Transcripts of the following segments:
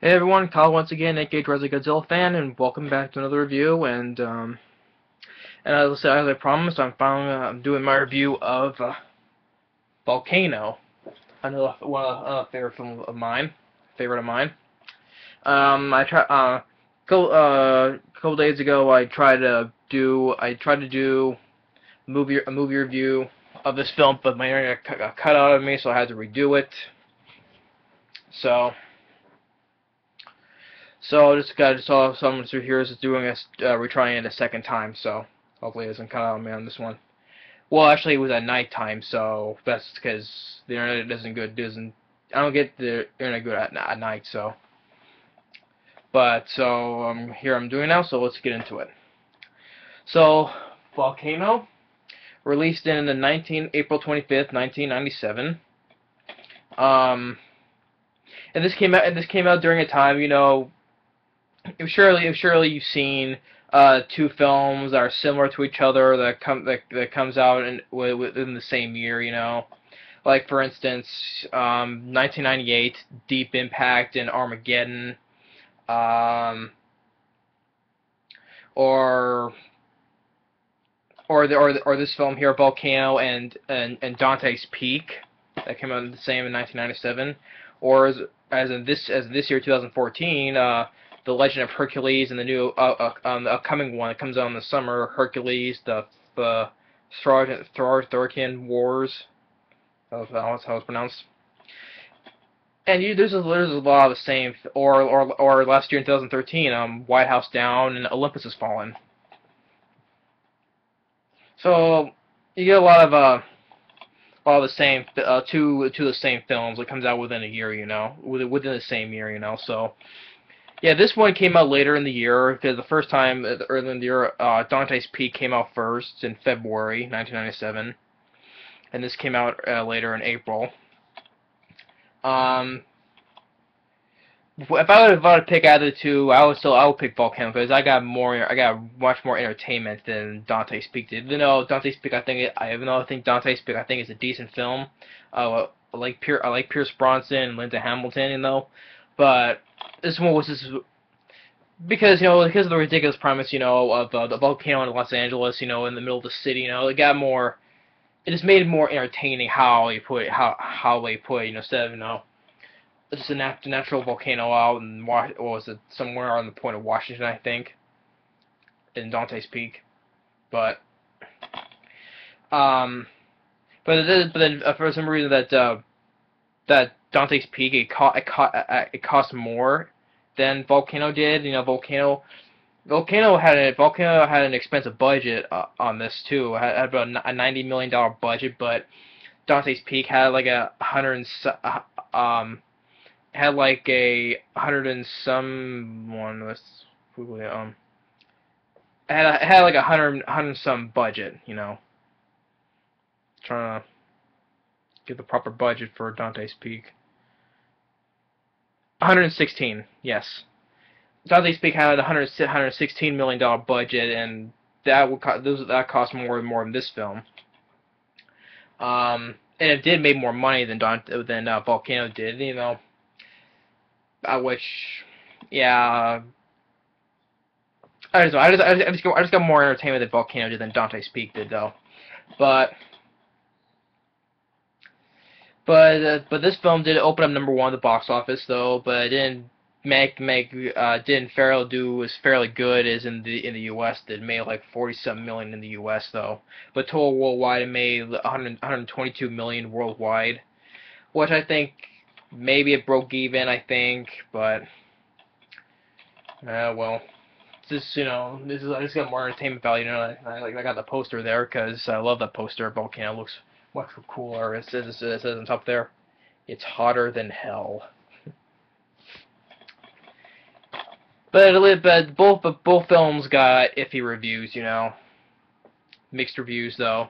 Hey everyone, Kyle once again, aka Dresden Godzilla fan, and welcome back to another review. And as I promised, I'm doing my review of Volcano, another one of favorite of mine. I try couple days ago I tried to do a movie review of this film, but my internet got cut out of me, so I had to redo it. So. So I just got saw someone through here is doing retrying it a second time, so hopefully it doesn't cut out on me on this one. Well, actually it was at night time, so that's because the internet doesn't I don't get the internet good at night, so. But so here I'm doing now, so let's get into it. So Volcano, released in the April 25th, 1997. Um, and this came out during a time, you know. Surely you've seen two films that are similar to each other that comes out within the same year, you know. Like for instance, 1998, Deep Impact and Armageddon, um, or or this film here, Volcano and Dante's Peak, that came out the same in 1997, or as this year, 2014. The Legend of Hercules and the new the upcoming one that comes out in the summer, Hercules, the Thorkian Wars. That's how it's pronounced. And there's a lot of the same, or last year in 2013, White House Down and Olympus Has Fallen. So you get a lot of the same two the same films that comes out within a year, you know, within the same year, you know. So. Yeah, this one came out later in the year because the first time earlier in the year, Dante's Peak came out first in February 1997, and this came out later in April. If I were to pick out of the two, I would pick Volcano because I got much more entertainment than Dante's Peak did. Even though I think Dante's Peak I think is a decent film. I like Pierce Bronson and Linda Hamilton, you know, but this one was just because because of the ridiculous premise, you know, of the volcano in Los Angeles, you know, in the middle of the city, you know, it just made it more entertaining how they put it, you know, instead of just a natural volcano out and what was it, somewhere on the point of Washington, I think, in Dante's Peak, but um, but then for some reason that Dante's Peak it cost more than Volcano did. You know, Volcano had an expensive budget on this too. It had about a $90 million budget, but Dante's Peak had like had like a hundred and some one. It had like a hundred and some budget. You know, trying to get the proper budget for Dante's Peak. 116, yes. Dante's Peak had a $116 million budget, and that cost more than this film. And it did make more money than Volcano did, you know. Which, yeah, I don't know. I just got more entertainment than Volcano did than Dante's Peak did, though. But this film did open up #1 at the box office though, but it didn't was fairly good as in the U.S. It made like 47 million in the U.S. though, but total worldwide it made 122 million worldwide, which I think maybe it broke even, I think, but well, just I just got more entertainment value. You know, I got the poster there because I love that poster. Volcano looks much cooler. It says on top there, it's hotter than hell. But both films got iffy reviews, you know, mixed reviews though.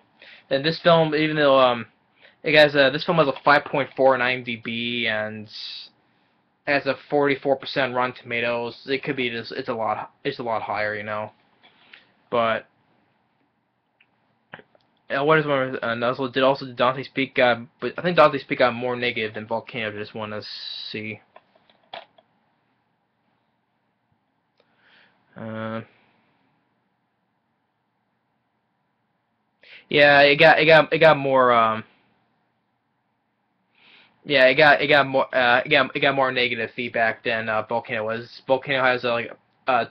And this film, even though this film has a 5.4 on IMDb and has a 44% Rotten Tomatoes. It could be it's a lot higher, you know. But what is one? And also did Dante's Peak but I think Dante's Peak got more negative than Volcano. I just want to see. Uh, yeah, it got more yeah, it got more negative feedback than Volcano was. Volcano has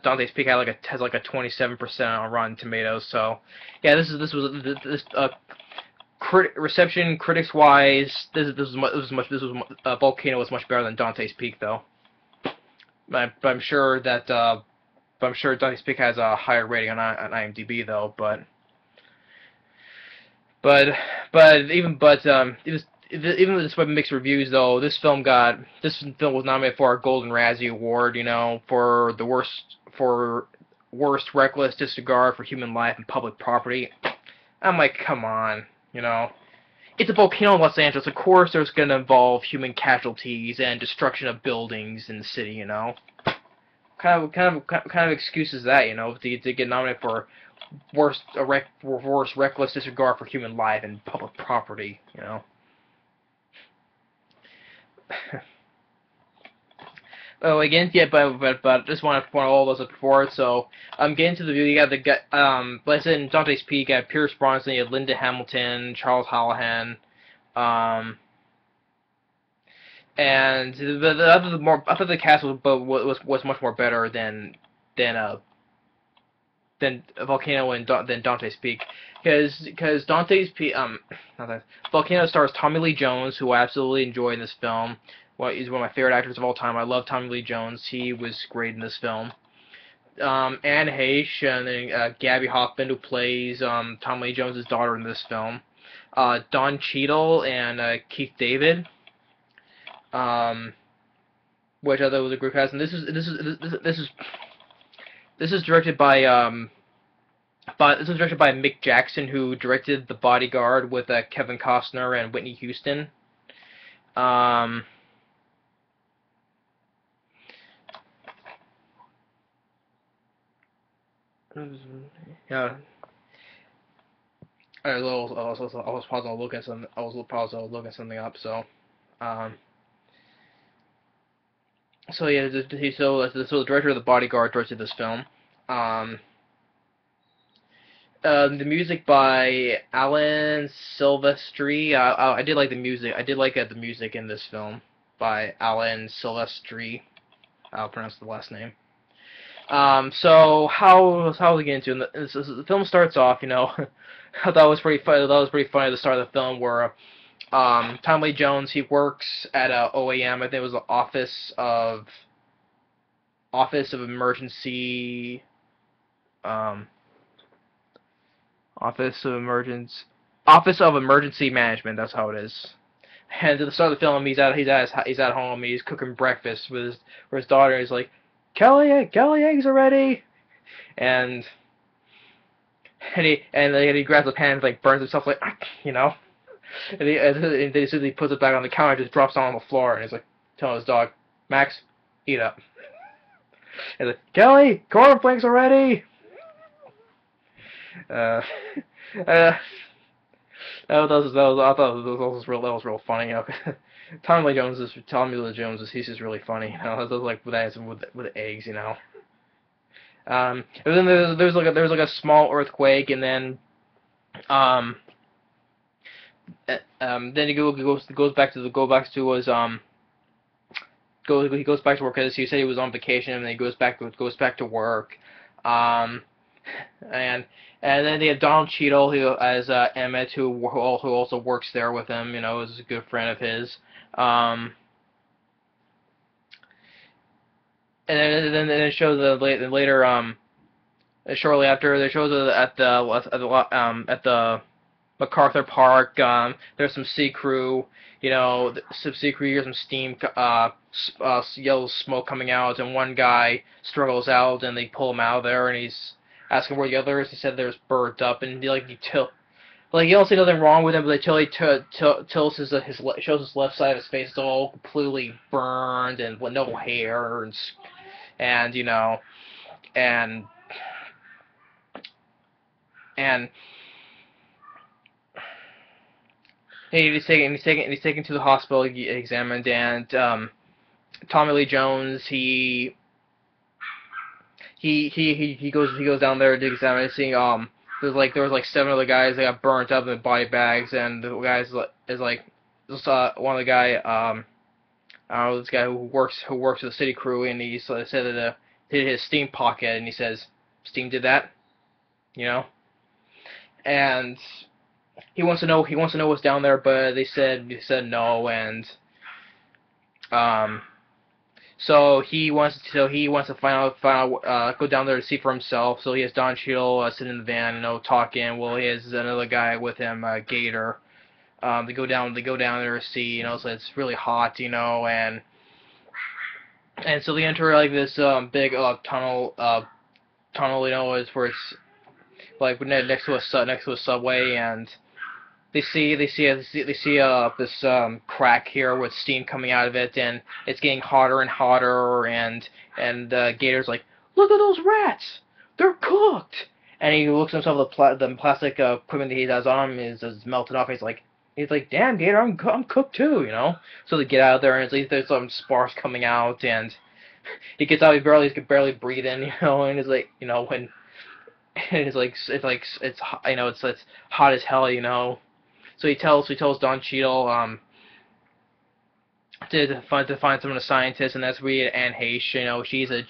Dante's Peak has like a 27% on Rotten Tomatoes. So yeah, this reception critics wise, Volcano was much better than Dante's Peak though. But I'm sure Dante's Peak has a higher rating on IMDb though. But even despite mixed reviews though, this film was nominated for a Golden Razzie Award, you know, for the worst reckless disregard for human life and public property. I'm like, come on, you know. It's a volcano in Los Angeles. Of course, there's gonna involve human casualties and destruction of buildings in the city, you know. Kind of excuses that, you know, to get nominated for worst reckless disregard for human life and public property, you know. Oh, again, yeah, but just want to point all those up before it. So, getting to the view, you got like I said, in Dante's Peak, you got Pierce Brosnan, you had Linda Hamilton, Charles Hallahan, um, and I thought the cast was much more better than uh than Volcano and than Dante's Peak, because Dante's Peak Volcano stars Tommy Lee Jones, who I absolutely enjoy in this film. Well, he's one of my favorite actors of all time. I love Tommy Lee Jones. He was great in this film. Anne Heche and then Gabby Hoffmann, who plays Tommy Lee Jones' daughter in this film. Don Cheadle and Keith David, which I thought was a great cast. And this is directed by Mick Jackson, who directed The Bodyguard with Kevin Costner and Whitney Houston. Yeah. I was pausing to look at something. I was pausing to look at something up. So, um, so yeah, the director of The Bodyguard directed this film. Um, the music by Alan Silvestri. I did like the music. I did like the music in this film by Alan Silvestri. I'll pronounce the last name. So how we get into it? The film starts off, you know, I thought it was pretty funny. That was pretty funny at the start of the film where Tom Lee Jones, he works at OAM. I think it was the Office of Emergency Office of Emergency Management. That's how it is. And at the start of the film, he's at home. He's cooking breakfast with his daughter. He's like, Kelly, eggs are ready, and he grabs a pan and like burns himself like, you know, and as soon as he puts it back on the counter, it just drops down on the floor, and he's like telling his dog, Max, eat up. And like, Kelly, cornflakes are ready. Uh, uh, I thought that was real funny. You know, Tommy Lee Jones he's just really funny. You know, that's like with eggs, you know. And then there's like a small earthquake, and then then he goes back to work because he said he was on vacation, and then he goes back to work. And then they have Donald Cheadle, who as Emmett, who also works there with him. You know, is a good friend of his. And then it shows later shortly after they shows at the MacArthur Park. There's some sea crew. You know, some sea crew hears some steam, yellow smoke coming out, and one guy struggles out, and they pull him out of there, and he's asking where the other is. He said there's burnt up, and you don't see nothing wrong with him, but until he shows his left side of his face, it's all completely burned and with no hair, and you know, and he's taken to the hospital, examined, and Tommy Lee Jones, he he goes down there to examine it, seeing there was like 7 other guys that got burnt up in body bags, and the guys is like just one of the guy I don't know, this guy who works with the city crew, and he said that did his Steam pocket, and he says Steam did that, you know, and he wants to know what's down there, but they said no, and um so he wants to find out go down there to see for himself. So he has Don Cheadle sitting in the van, you know, talking. Well, he has another guy with him, Gator. They go down there to see, you know, so it's really hot, you know, and so they enter like this big tunnel, you know, is where it's like next to a subway, and they see this crack here with steam coming out of it, and it's getting hotter and hotter, and Gator's like, look at those rats, they're cooked, and he looks at himself, the plastic equipment that he has on him is melted off. He's like, damn, Gator, I'm cooked too, you know. So they get out of there, and there's some sparks coming out, and he gets out, he can barely breathe in, you know, and it's like, you know, when and it's you know, it's hot as hell, you know. So he tells Don Cheadle to find some of the scientists, and that's where we get Anne Heche. You know, she's a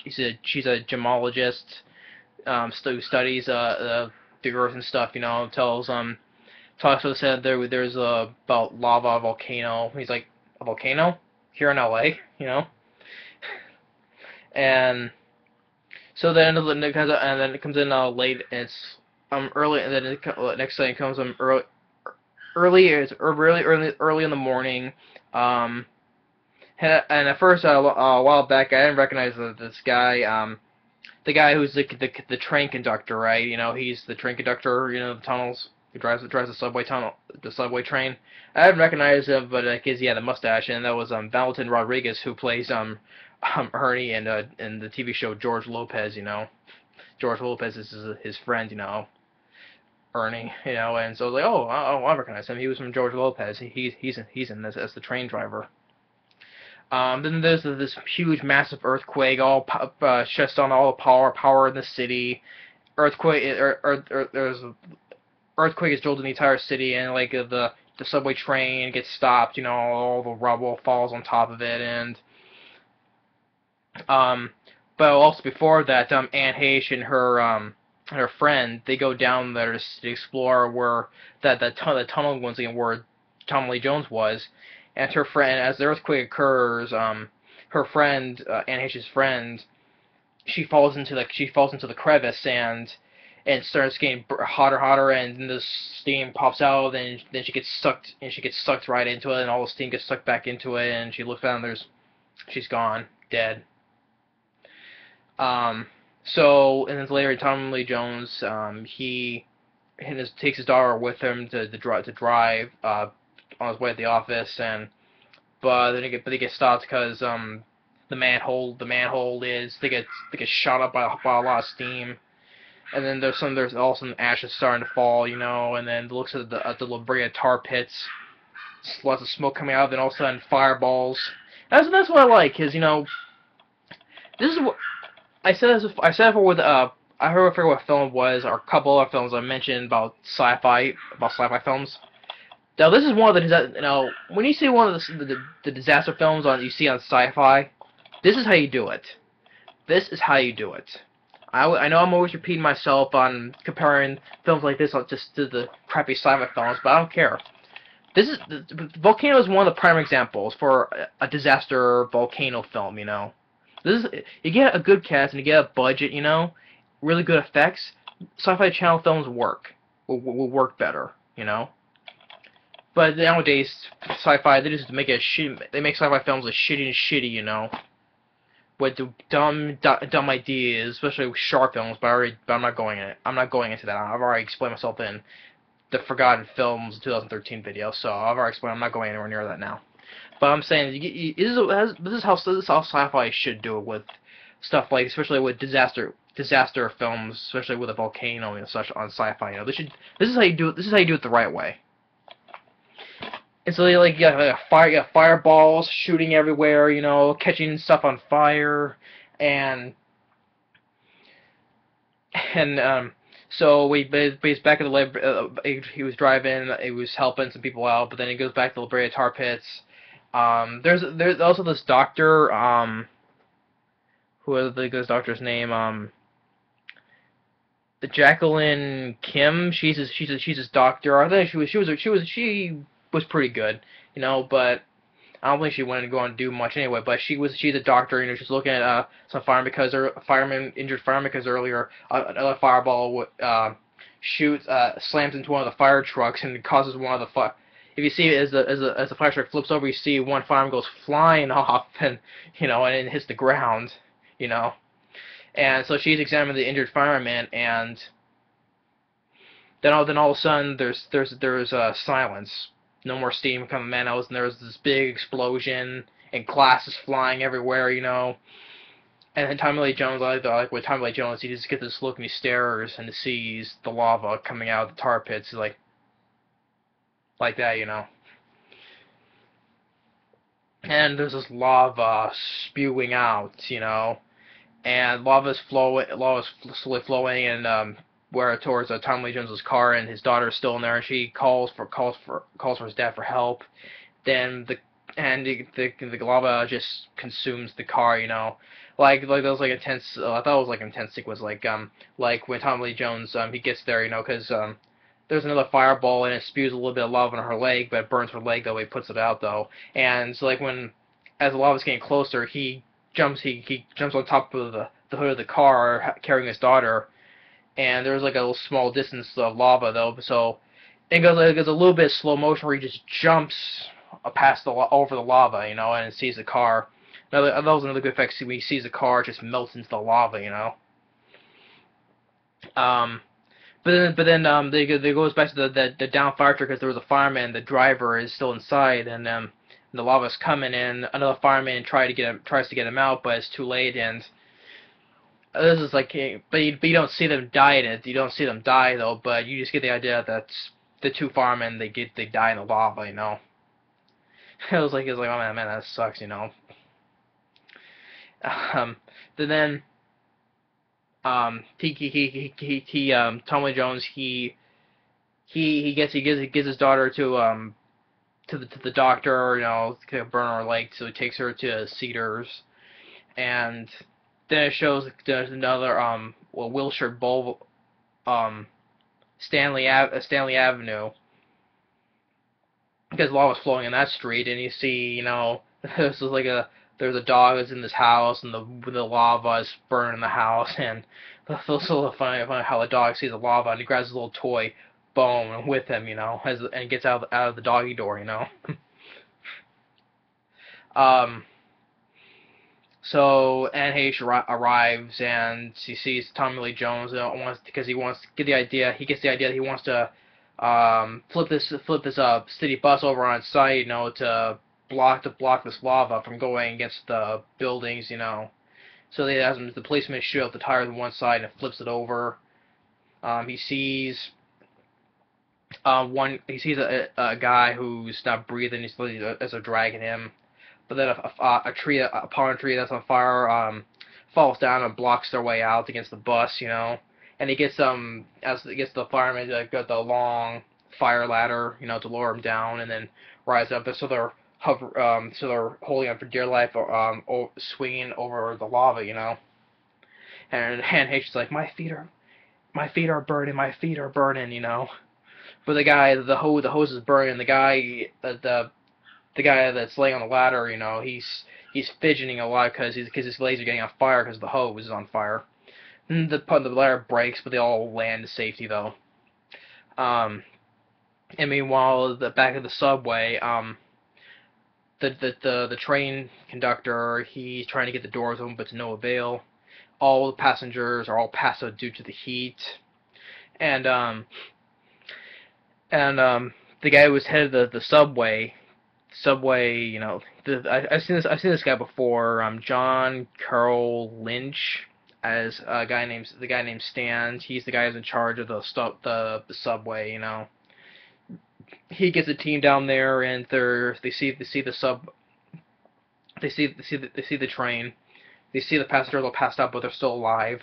gemologist, who studies the earth and stuff. You know, talks to the said there's about lava volcano. He's like, a volcano here in LA, you know, and so then it comes in late, and it's early, and then next thing comes early in the morning. And at first, a while back, I didn't recognize this guy. The guy who's the train conductor, right? You know, he's the train conductor. You know, the tunnels. He drives the subway train. I didn't recognize him, but he had a mustache, and that was Valentin Rodriguez, who plays Ernie in the TV show George Lopez. You know, George Lopez is his friend. You know, Ernie, you know, and so I was like, oh, I recognize him. He was from George Lopez. He's in this as the train driver. Then there's this huge, massive earthquake. All shuts down all the power in the city. There's earthquake has drilled in the entire city, and like the subway train gets stopped. You know, all the rubble falls on top of it, and but also before that, Anne Heche and her friend, they go down there to explore where the tunnel once again, where Tommy Lee Jones was, and her friend, as the earthquake occurs, her friend, Anne Heche's friend, she falls into the crevice, and starts getting hotter, and then the steam pops out, and then she gets sucked right into it, and all the steam gets sucked back into it, and she looks down, and she's gone, dead. So, and then later, Tommy Lee Jones, he takes his daughter with him to drive on his way to the office, but they get stopped because the manhole is they get shot up by a lot of steam, and then there's also some ashes starting to fall, you know, and then it looks at the La Brea tar pits, lots of smoke coming out, then all of a sudden fireballs. That's what I like, because, you know, this is what I said before with I forget what film it was, or a couple of films I mentioned about sci-fi films. Now this is one of the, you know, when you see one of the disaster films you see on sci-fi, this is how you do it. This is how you do it. I know I'm always repeating myself on comparing films like this just to the crappy sci-fi films, but I don't care. Volcano is one of the prime examples for a disaster volcano film, you know. You get a good cast and you get a budget, you know, really good effects. Sci-Fi Channel films will work better, you know. But nowadays, sci-fi, they just make sci-fi films as shitty, you know, with dumb ideas, especially with shark films. But I'm not going in it. I'm not going into that. I've already explained myself in the Forgotten Films 2013 video, so I've already explained. I'm not going anywhere near that now. But I'm saying this is how sci-fi should do it with stuff like, especially with disaster films, especially with a volcano and such on sci-fi. You know, this is how you do it. This is how you do it the right way. And so you got fireballs shooting everywhere, you know, catching stuff on fire, and And so he's back at the he was driving, he was helping some people out, but then he goes back to the La Brea tar pits. There's also this doctor, who is this doctor's name? The Jacqueline Kim. She's his doctor. I think she was pretty good, but I don't think she went and go on to do much anyway. But she's a doctor, she's looking at some injured firemen because earlier another fireball shoots slams into one of the fire trucks and causes one of the fire. If you see as the fire truck flips over, you see one fireman goes flying off and and it hits the ground, you know. And so she's examining the injured fireman, and then all of a sudden there's silence. No more steam coming out, and there's this big explosion and glasses flying everywhere, And then Tommy Lee Jones, like with Tommy Lee Jones, he just gets this look and he stares and he sees the lava coming out of the tar pits, like that. And there's this lava spewing out, and lava's slowly flowing, and where towards Tommy Lee Jones's car, and his daughter is still in there, and she calls for his dad for help. Then the lava just consumes the car. Like that was like intense. I thought it was like an intense sequence, like when Tommy Lee Jones he gets there, because there's another fireball and it spews a little bit of lava on her leg, but it burns her leg though. He puts it out though, and so like as the lava's getting closer, he jumps on top of the hood of the car carrying his daughter, and there's like a little small distance of lava though, so it goes a little bit slow motion where he just jumps over the lava, and sees the car. That was another good effect. When he sees the car, it just melts into the lava. Um, but then they goes back to the down fire truck because there was a fireman. The driver is still inside, and the lava's coming in. Another fireman tries to get him out, but it's too late. And this is like, but you don't see them die in it. You don't see them die though, but you just get the idea that the two firemen they die in the lava. It was like, oh man, that sucks. Um, then Tommy Jones he gives his daughter to the doctor, to burn her leg, so he takes her to Cedars, and then it shows there's another Wilshire Bowl, Stanley Avenue, because lava's flowing in that street, and you see, this is like there's a dog that's in this house, and the lava is burning the house, and it's also funny how the dog sees the lava, and he grabs his little toy bone with him, and gets out of the doggy door. Um, so Anne Heche arrives, and she sees Tommy Lee Jones, because he wants to get the idea. He gets the idea that he wants to flip this city bus over on site, to block this lava from going against the buildings, So they have the policeman shoot out the tires on one side and flips it over. He sees a guy who's not breathing. As they're dragging him, but then a palm tree that's on fire falls down and blocks their way out against the bus, And he gets the fireman to get the long fire ladder, to lower him down and then rise up. And so they're holding on for dear life, swinging over the lava, And Heche's like, my feet are burning, But the hose is burning. The guy that's laying on the ladder, he's fidgeting a lot because his legs are getting on fire because the hose is on fire. And the ladder breaks, but they all land to safety though. And meanwhile, the back of the subway, the train conductor, he's trying to get the doors open, but to no avail. All the passengers are all passed out due to the heat, and the guy who was head of the subway, I've seen this guy before. John Carroll Lynch, as the guy named Stan. He's the guy who's in charge of the subway. He gets a team down there, and they see the train. They see the passengers all passed out, but they're still alive.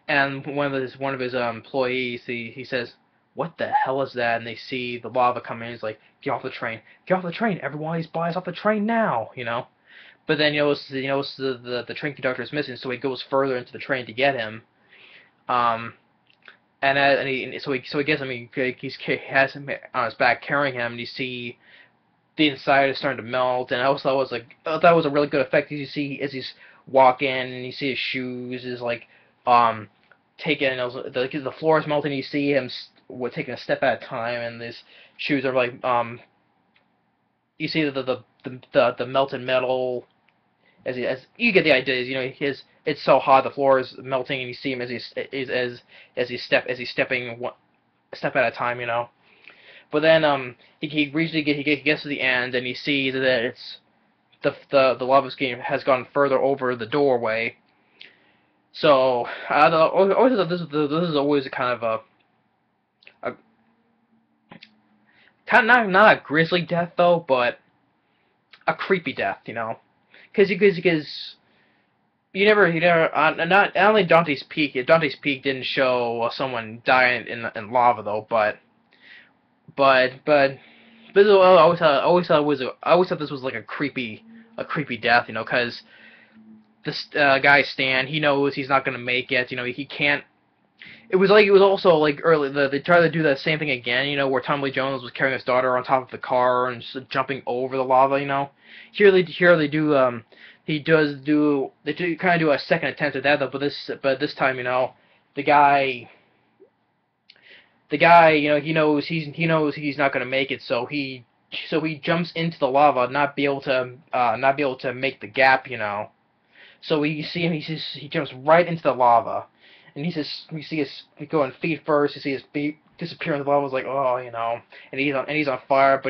and one of his employees, he says, "What the hell is that?" And they see the lava coming. He's like, "Get off the train! Get off the train! Everyone, these buys off the train now!" But then the train conductor is missing, so he goes further into the train to get him. Um, so he gets him. He has him on his back carrying him, and you see the inside is starting to melt. And I also thought was a really good effect. As he's walking, and you see his shoes is like taking the floor is melting. You see him taking a step at a time, and his shoes are like you see the melted metal. As you get the idea, it's so hot the floor is melting, and you see him as he's stepping one step at a time. But then he gets to the end, and he sees that it's the lava scheme has gone further over the doorway. So I always thought this is always a kind of a kind of not a grisly death though, but a creepy death, because not only Dante's Peak didn't show someone dying in lava though, but this I always thought this was like a creepy death, because this guy Stan, he knows he's not gonna make it, he can't. It was also like early. They tried to do that same thing again, where Tommy Lee Jones was carrying his daughter on top of the car and just jumping over the lava. Here they do. They kind of do a second attempt at that though, but this time, the guy, he knows he's not gonna make it, so he jumps into the lava, not be able to make the gap. So you see him, he jumps right into the lava. And you see his going feet first. You see his feet disappear in the lava. It's like, oh, and he's on fire.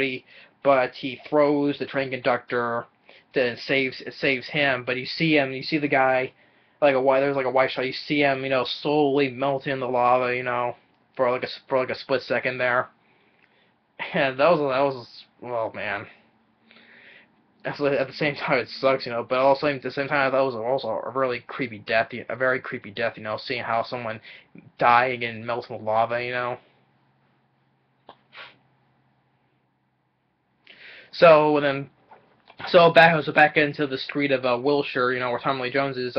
But he throws the train conductor, then saves him. But you see the guy, there's like a white shot. You see him, slowly melting in the lava, for like a split second there. And that was well, man. At the same time, it sucks, but also at the same time, that was also a really creepy death, a very creepy death, seeing how someone dying and melting with lava. So then, back into the street of Wilshire, where Tommy Lee Jones is.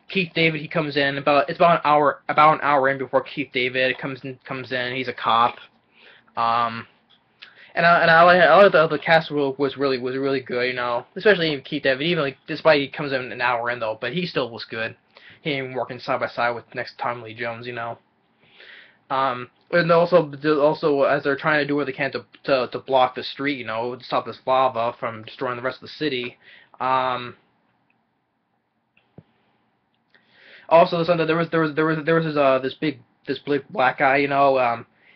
Keith David, he comes in it's about an hour in before Keith David comes in. He's a cop. And I like the cast was really good, especially Keith David. Even despite he comes in an hour in though, but he still was good. He ain't working side by side with next Tommy Lee Jones, And also as they're trying to do what they can to block the street, to stop this lava from destroying the rest of the city. Also, there was this big black guy,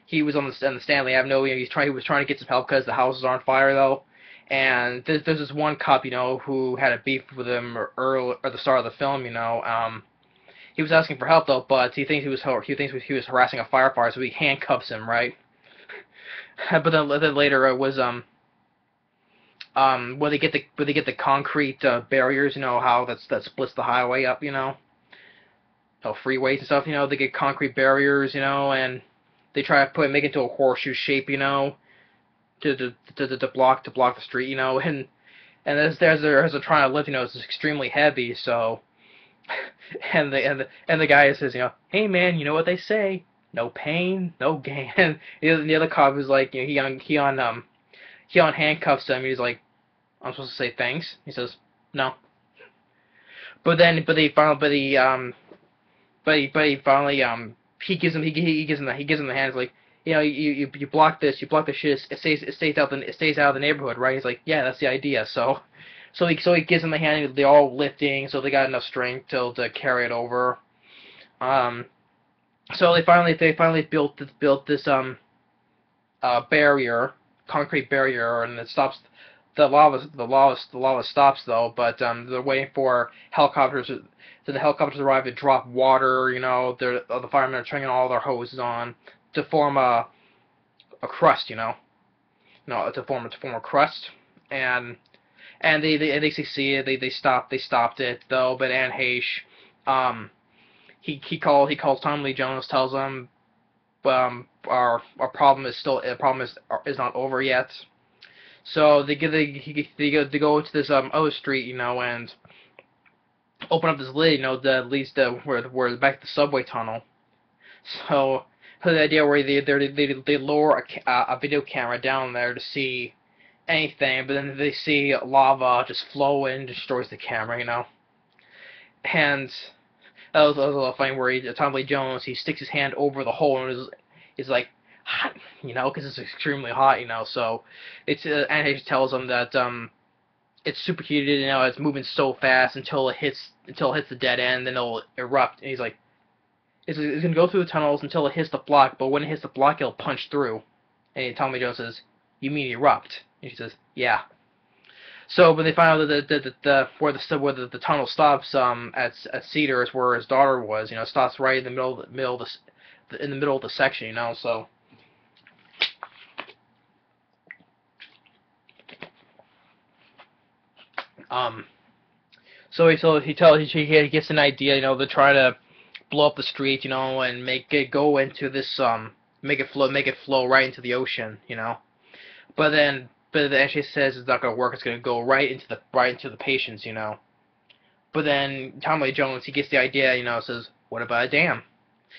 he was on the Stanley Avenue. He was trying to get some help because the houses are on fire though. And there's this one cop, who had a beef with him early at the start of the film. He was asking for help though, but he thinks he was harassing a firefighter, so he handcuffs him, right? But then later it was where they get the concrete barriers, how that splits the highway up, freeways and stuff, they get concrete barriers, and they try to make it into a horseshoe shape, to block the street, and as they're trying to lift, it's extremely heavy, so and the guy says, hey man, you know what they say, no pain, no gain. And the other cop is like, he handcuffs him. He's like, I'm supposed to say thanks. He says, no. But he finally he gives him the hands, like, you block this shit, it stays out of the neighborhood, right? He's like, yeah, that's the idea. So he gives them the hand. They're all lifting, so they got enough strength to carry it over. So they finally built this barrier, concrete barrier, and it stops the lava stops though. But they're waiting for helicopters. So the helicopters arrive to drop water. The firemen are turning all their hoses on to form a crust. To form a crust, and they succeeded. They stopped it though. But Heche, he calls Tommy Lee Jones, tells him our problem is not over yet. So they go to this other street, and open up this lid, that leads to where back to the subway tunnel. So the idea where they lower a video camera down there to see anything, but then they see lava just flow in and destroys the camera. And that was a little funny where Tom Lee Jones, he sticks his hand over the hole and is like hot, because it's extremely hot, so and he tells him that it's superheated, it's moving so fast until it hits the dead end, then it'll erupt. And he's like, it's gonna go through the tunnels until it hits the block, but when it hits the block, it'll punch through. And Tommy Jones says, "You mean erupt?" And he says, "Yeah." So when they find out that where the tunnel stops at Cedars, where his daughter was, stops right in the middle of the section, so. So he gets an idea, to try to blow up the street, and make it go into this make it flow right into the ocean, But then she says it's not gonna work. It's gonna go right into the patients, But then Tommy Lee Jones, he gets the idea, says, what about a dam?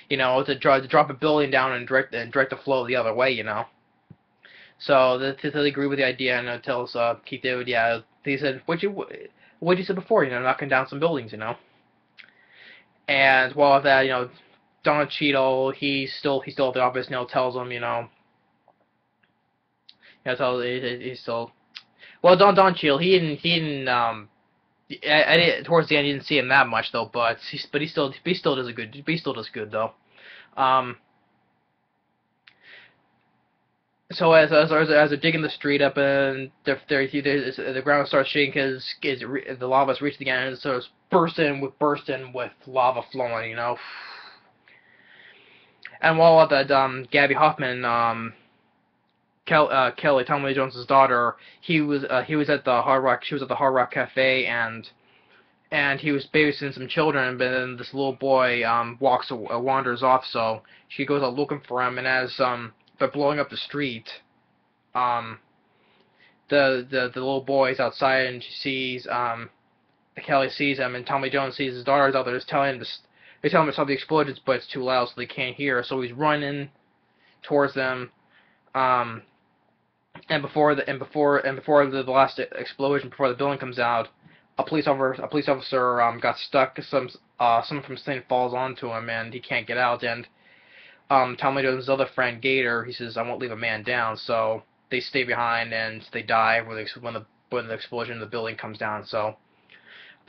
To drop a building down and direct the flow the other way, So they agree with the idea, and tells Keith David, yeah, he said, what you said before, knocking down some buildings, And while that, Don Cheadle, he's still at the office, tells him, he's still. Well, Don Cheadle, he didn't. Towards the end, you didn't see him that much though, but he still does good though. So as they're digging the street up, and the ground starts shaking because the lava's reached the end, and so it's bursting with lava flowing, And while at that, Gabby Hoffmann, Kelly, Tommy Lee Jones' daughter, he was at the Hard Rock. She was at the Hard Rock Cafe, and he was babysitting some children. But then this little boy wanders off, so she goes out looking for him. And as they're blowing up the street, the little boy's outside, and she sees Kelly sees him, and Tommy Jones sees his daughter's out there. Just telling him they tell him to stop the explosions, but it's too loud, so they can't hear. So he's running towards them. And before the last explosion, before the building comes out, a police officer got stuck. Someone from St. falls onto him, and he can't get out. And Tommy Jones' other friend Gator, he says, "I won't leave a man down." So they stay behind, and they die when the explosion in the building comes down. So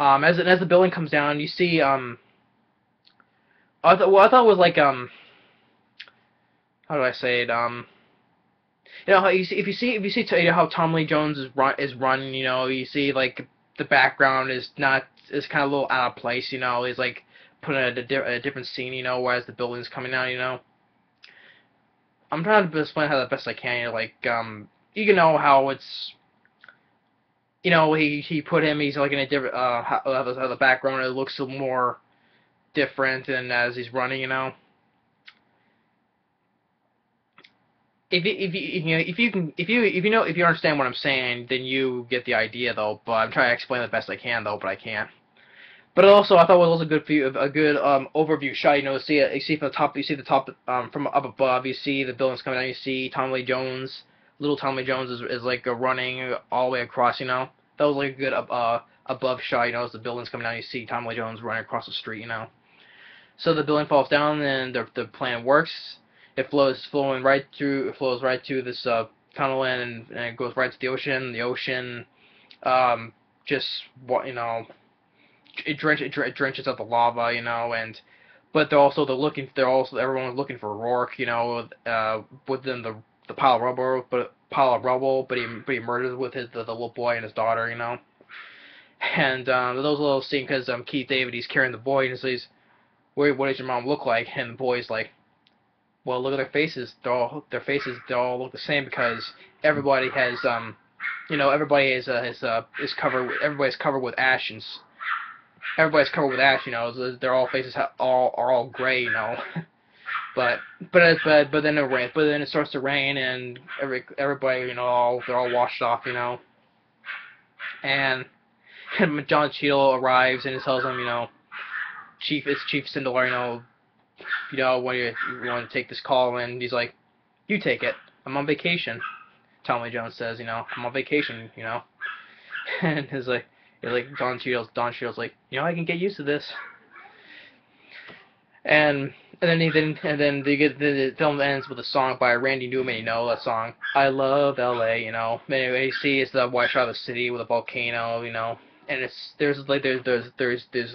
as the building comes down, you see I thought it was like how do I say it if you see how Tom Lee Jones is running, you see like the background is kind of a little out of place, he's like put in a different scene, whereas the building's coming out, I'm trying to explain how the best I can, you can know how it's, he put him, he's like in a different how the background it looks a little more different, and as he's running, If you understand what I'm saying, then you get the idea though. But I'm trying to explain the best I can though, but I can't. But also, I thought it was also a good overview shot. You see from the top, from up above. You see the buildings coming down. You see Tommy Lee Jones, little Tommy Lee Jones is like running all the way across. That was like a good above shot. As the buildings coming down, you see Tommy Lee Jones running across the street. So the building falls down, and the plan works. It flows right through this tunnel, and it goes right to the ocean. The ocean, just it drenches out the lava, but everyone's looking for Rourke, within the pile of rubble, but he murders with the little boy and his daughter, And those little scene because Keith David, he's carrying the boy, and he says, "Wait, what does your mom look like?" And the boy's like, "Well, look at their faces. They all look the same because everybody has everybody's covered with ash everybody's covered with ash, you know. Their all faces are all gray, you know. But then it rains. But then it starts to rain, and everybody, you know, they're all washed off, you know. And John Cheadle arrives and tells them, you know, Chief Sindelar, you know, when you want to take this call, and he's like, you take it. I'm on vacation. Tommy Jones says, you know, I'm on vacation, you know. And he's like Don Cheadle's like, you know, I can get used to this. And then the film ends with a song by Randy Newman, you know, that song, I Love L.A., you know. Anyway, you see it's the white shot of the city with a volcano, you know, and there's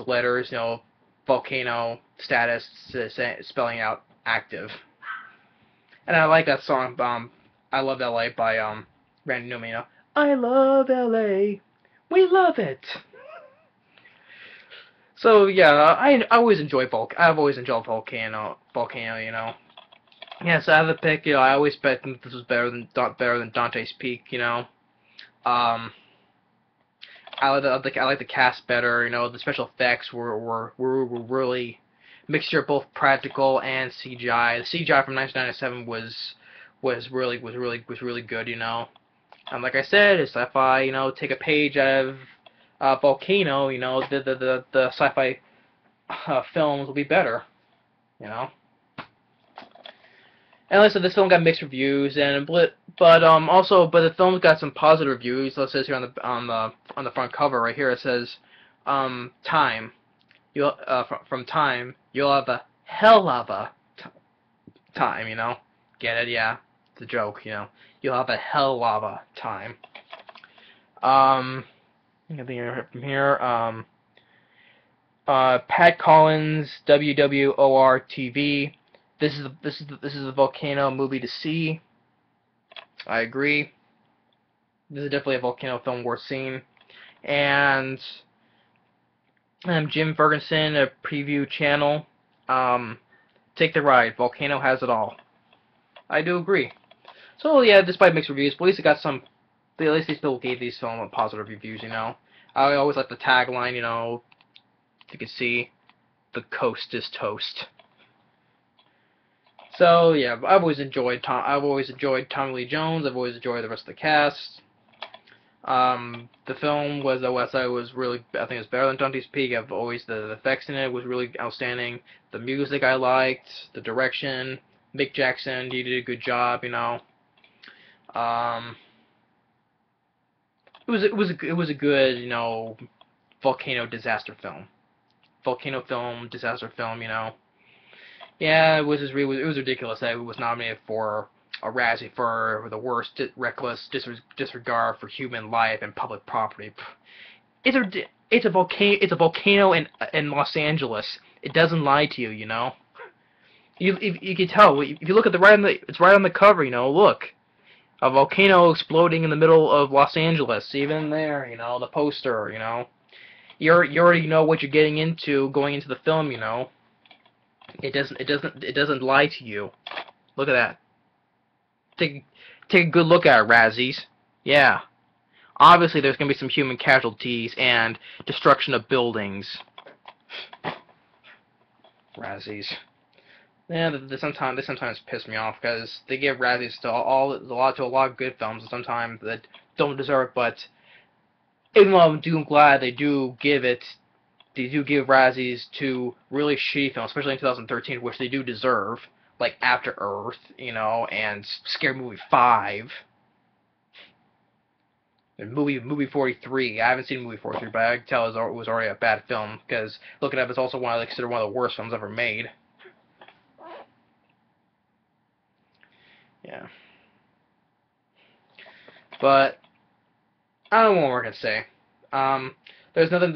letters, you know, volcano status spelling out active. And I like that song, I Love L.A. by Randy Newman, you know. I love L.A. We love it. So yeah, I've always enjoyed Volcano, you know. Yeah, so I have a pick, you know. I always bet this was better than Dante's Peak, you know. I like the cast better, you know. The special effects were really mixture of both practical and CGI. The CGI from 1997 was really good, you know. Like I said, it's sci-fi, you know. Take a page out of Volcano, you know, the sci-fi films will be better, you know. And like I said, this film got mixed reviews, and but the film got some positive reviews. So it says here on the front cover right here, it says, time, you'll from time you'll have a hell of a time, you know. Get it? Yeah, it's a joke, you know. You'll have a hell of a time. I think from here. Pat Collins, WWOR TV. This is a Volcano movie to see. I agree. This is definitely a Volcano film worth seeing. And Jim Ferguson, a preview channel. Take the ride. Volcano has it all. I do agree. So yeah, despite mixed reviews, but at least it got some. At least they still gave these films positive reviews, you know. I always like the tagline, you know. You can see, the coast is toast. So yeah, I've always enjoyed Tommy Lee Jones. I've always enjoyed the rest of the cast. The film was really, I think it was better than Dante's Peak. The effects in it was really outstanding. The music I liked, the direction. Mick Jackson, he did a good job, you know. It was a good, you know, volcano disaster film. Disaster film, you know. Yeah, it was ridiculous that it was nominated for a Razzie for the worst reckless disregard for human life and public property. It's a volcano in Los Angeles. It doesn't lie to you, you know. You can tell if you look at it's right on the cover, you know. Look. A volcano exploding in the middle of Los Angeles, even there, you know, the poster, you know. You already know what you're getting into going into the film, you know. It doesn't lie to you. Look at that. Take a good look at it, Razzies. Yeah. Obviously there's gonna be some human casualties and destruction of buildings. Razzies. Yeah, they sometimes piss me off because they give Razzies to a lot of good films, and sometimes that don't deserve. But even though I'm glad they do give Razzies to really shitty films, especially in 2013, which they do deserve, like After Earth, you know, and Scary Movie 5, and movie 43. I haven't seen movie 43, but I can tell it was already a bad film because looking at it, it's also considered one of the worst films ever made. Yeah. But I don't know what more to say. There's nothing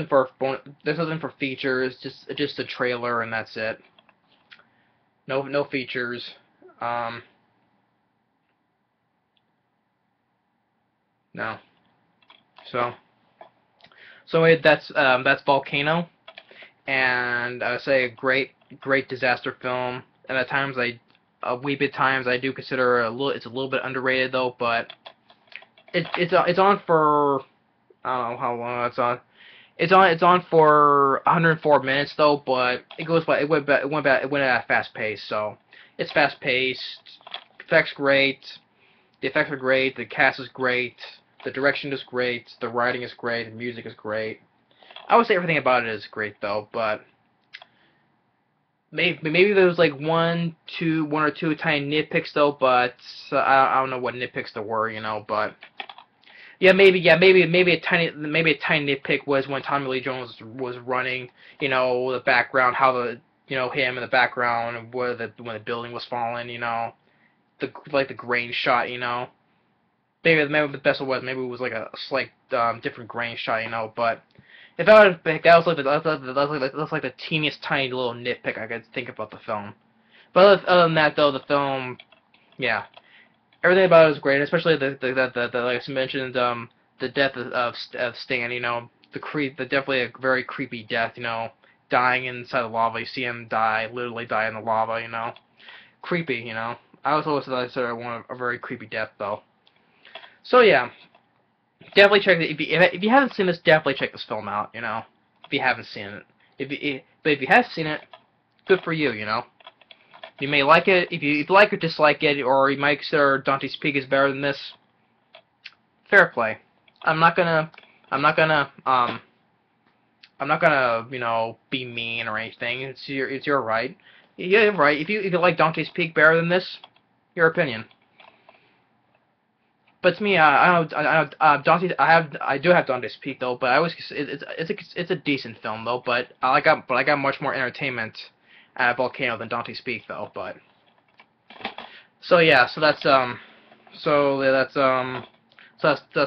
for features. Just a trailer and that's it. No features. No. So that's Volcano, and I would say a great disaster film. And at times a wee bit times I do consider it's a little bit underrated though, but it's on for I don't know how long it's on. It's on for 104 minutes though, but it went at a fast pace. So it's fast paced. Effects great. The effects are great. The cast is great. The direction is great. The writing is great. The music is great. I would say everything about it is great though, but maybe there's like one or two tiny nitpicks though, but I don't know what nitpicks there were, you know, but. Maybe a tiny nitpick was when Tommy Lee Jones was running, you know, the background, how the him in the background where when the building was falling, you know, the grain shot, you know. Maybe the best was maybe it was like a slight different grain shot, you know, but if that was like that's like the teeniest tiny little nitpick I could think about the film. But other than that though, the film, yeah. Everything about it is great, especially the like I mentioned, the death of Stan. You know, the definitely a very creepy death. You know, dying inside the lava. You see him die, literally die in the lava. You know, creepy. You know, I was always sort of want a very creepy death though. So yeah, definitely check it. If you haven't seen this, definitely check this film out. You know, if you haven't seen it. But if you have seen it, good for you. You know. You may like it, if you like or dislike it, or you might consider Dante's Peak is better than this. Fair play. I'm not gonna, you know, be mean or anything. It's your right. Yeah, you're right. If you like Dante's Peak better than this, your opinion. But to me, I do have Dante's Peak though. But I always, it's a decent film though. But I got much more entertainment at Volcano than Dante's Peak though, but so yeah, so that's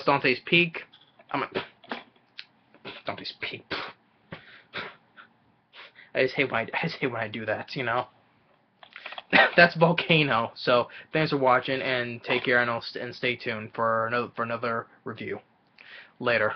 Dante's Peak. Dante's Peak. I just hate when I do that, you know. That's Volcano. So thanks for watching and take care, and stay tuned for another review later.